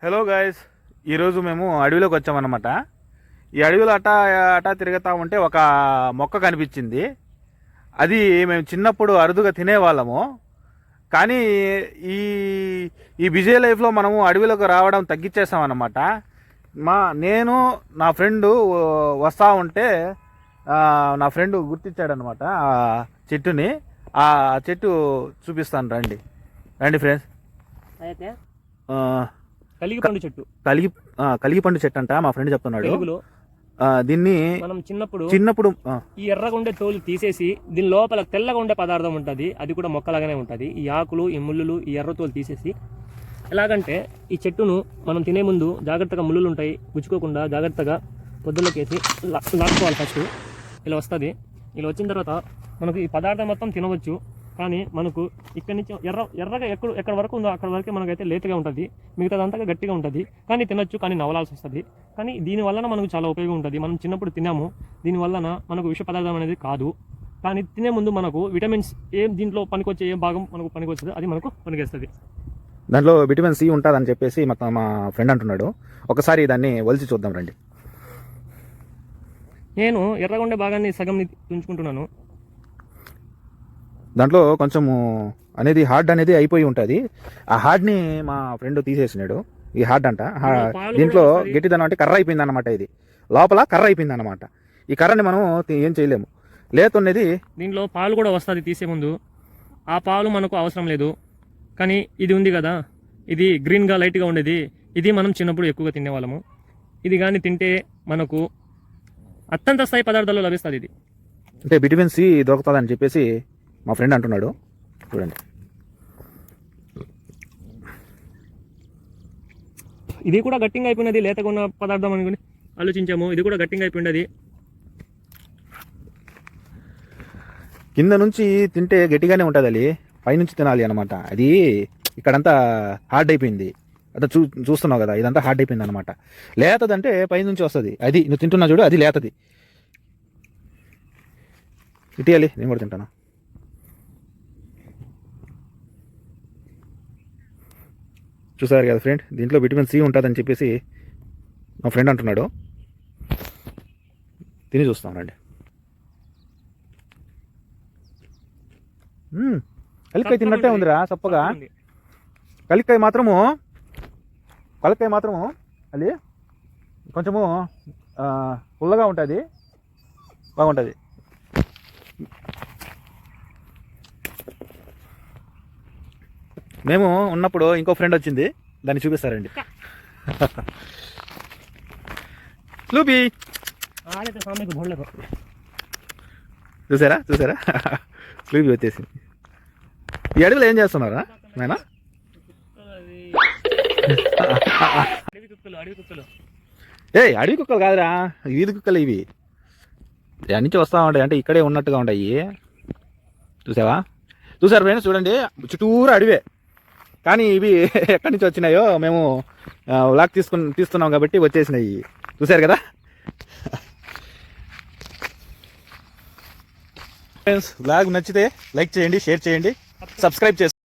Hello guys, ఈరోజు మేము అడవిలోకి వచ్చామన్నమాట. ఈ అడవిలో అటా అటా తిరుగుతూ ఉంటే ఒక మొక్క కనిపించింది. అది మేము చిన్నప్పుడు అరుదుగా తినేవాళ్ళము. కానీ ఈ ఈ బిజీ లైఫ్లో మనము అడవిలోకి రావడం తగ్గించేసామన్నమాట. నేను నా ఫ్రెండు వస్తూ ఉంటే నా ఫ్రెండ్ గుర్తించాడనమాట ఆ చెట్టుని. ఆ చెట్టు చూపిస్తాను, రండి రండి ఫ్రెండ్స్. అయితే కలిగిపండు చెట్టు కలిగిపండు చెట్టు అంట మా ఫ్రెండ్ చెప్తున్నాడు. దీన్ని మనం చిన్నప్పుడు ఈ ఎర్రగా ఉండే తోలు తీసేసి దీని లోపల తెల్లగా ఉండే పదార్థం ఉంటుంది, అది కూడా మొక్కలాగానే ఉంటుంది. ఈ ఆకులు, ఈ ముళ్ళులు, ఈ ఎర్ర తోలు తీసేసి ఎలాగంటే ఈ చెట్టును మనం తినే ముందు జాగ్రత్తగా ముళ్ళులు ఉంటాయి, గుచ్చుకోకుండా జాగ్రత్తగా పొద్దున్నకేసి లాక్కోవాలి. ఫస్ట్ ఇలా వస్తుంది. ఇలా వచ్చిన తర్వాత మనకు ఈ పదార్థం మొత్తం తినవచ్చు. కానీ మనకు ఇక్కడి నుంచి ఎర్రగా ఎక్కడ వరకు ఉందో అక్కడ వరకే మనకైతే లేతగా ఉంటుంది, మిగతాదంతా గట్టిగా ఉంటుంది. కానీ తినొచ్చు, కానీ నవలాల్సి వస్తుంది. కానీ దీని వలన మనకు చాలా ఉపయోగం ఉంటుంది. మనం చిన్నప్పుడు తిన్నాము, దీని వలన మనకు విష పదార్థం అనేది కాదు. కానీ తినే ముందు మనకు విటమిన్స్ దీంట్లో పనికొచ్చే ఏ భాగం మనకు పనికొస్తుంది అది మనకు పనికొస్తుంది. దాంట్లో విటమిన్ సి ఉంటుందని చెప్పేసి మా ఫ్రెండ్ అంటున్నాడు. ఒకసారి దాన్ని వలిచి చూద్దాం రండి. నేను ఎర్రగా ఉండే భాగాన్ని సగం తుంచుకుంటున్నాను. దాంట్లో కొంచెము అనేది హార్డ్ అనేది అయిపోయి ఉంటుంది. ఆ హార్డ్ని మా ఫ్రెండ్ తీసేసినాడు. ఈ హార్డ్ అంట, దీంట్లో గట్టిదనం అంటే కర్ర అయిపోయింది అనమాట. ఇది లోపల కర్ర అయిపోయింది అనమాట. ఈ కర్రని మనం ఏం చేయలేము. లేతున్నది దీంట్లో పాలు కూడా వస్తుంది తీసే ముందు. ఆ పాలు మనకు అవసరం లేదు. కానీ ఇది ఉంది కదా, ఇది గ్రీన్గా లైట్గా ఉండేది, ఇది మనం చిన్నప్పుడు ఎక్కువగా తినేవాళ్ళము. ఇది కానీ తింటే మనకు అత్యంత స్థాయి పదార్థాలు లభిస్తుంది. ఇది అంటే విటమిన్ సి దొరుకుతుంది అని చెప్పేసి మా ఫ్రెండ్ అంటున్నాడు. చూడండి, ఇది కూడా గట్టిగా అయిపోయినది, లేతగా ఉన్న పదార్థం అనుకుని ఆలోచించాము. ఇది కూడా గట్టిగా అయిపోయినది. కింద నుంచి తింటే గట్టిగానే ఉంటుంది, అది పైనుంచి తినాలి అనమాట. అది ఇక్కడంతా హార్డ్ అయిపోయింది. అదే చూస్తున్నావు కదా, ఇదంతా హార్డ్ అయిపోయింది అనమాట. లేతదంటే పైనుంచి వస్తుంది. అది నువ్వు తింటున్నా చూడు, అది లేతది. ఇటీయాలి, నేను కూడా తింటాను. చూసారు కదా ఫ్రెండ్, దీంట్లో విటమిన్ సి ఉంటుందని చెప్పేసి మా ఫ్రెండ్ అంటున్నాడు. తిని చూస్తాం రండి. కలికాయ తిన్నట్టే ఉందిరా, చప్పగా. కలికాయ మాత్రము అది కొంచెము పుల్లగా ఉంటుంది, బాగుంటుంది. మేము ఉన్నప్పుడు ఇంకో ఫ్రెండ్ వచ్చింది, దాన్ని చూపిస్తారండి. లూపీ చూసారా లూపీ వచ్చేసింది. ఈ అడవిలో ఏం చేస్తున్నారా నాయనా? అడవి కుక్కలు కాదురా, వీధి కుక్కలు ఇవి. దాని నుంచి వస్తూ ఉంటాయి, అంటే ఇక్కడే ఉన్నట్టుగా ఉంటాయి. చూసారు ఫ్రెండ్స్, చూడండి, చుట్టూరు అడవే. కానీ ఇవి ఎక్కడి నుంచి వచ్చినాయో మేము వ్లాగ్ తీస్తున్నాం కాబట్టి వచ్చేసినాయి. చూసారు కదా ఫ్రెండ్స్, వ్లాగ్ నచ్చితే లైక్ చేయండి, షేర్ చేయండి, సబ్స్క్రైబ్ చేసుకోండి.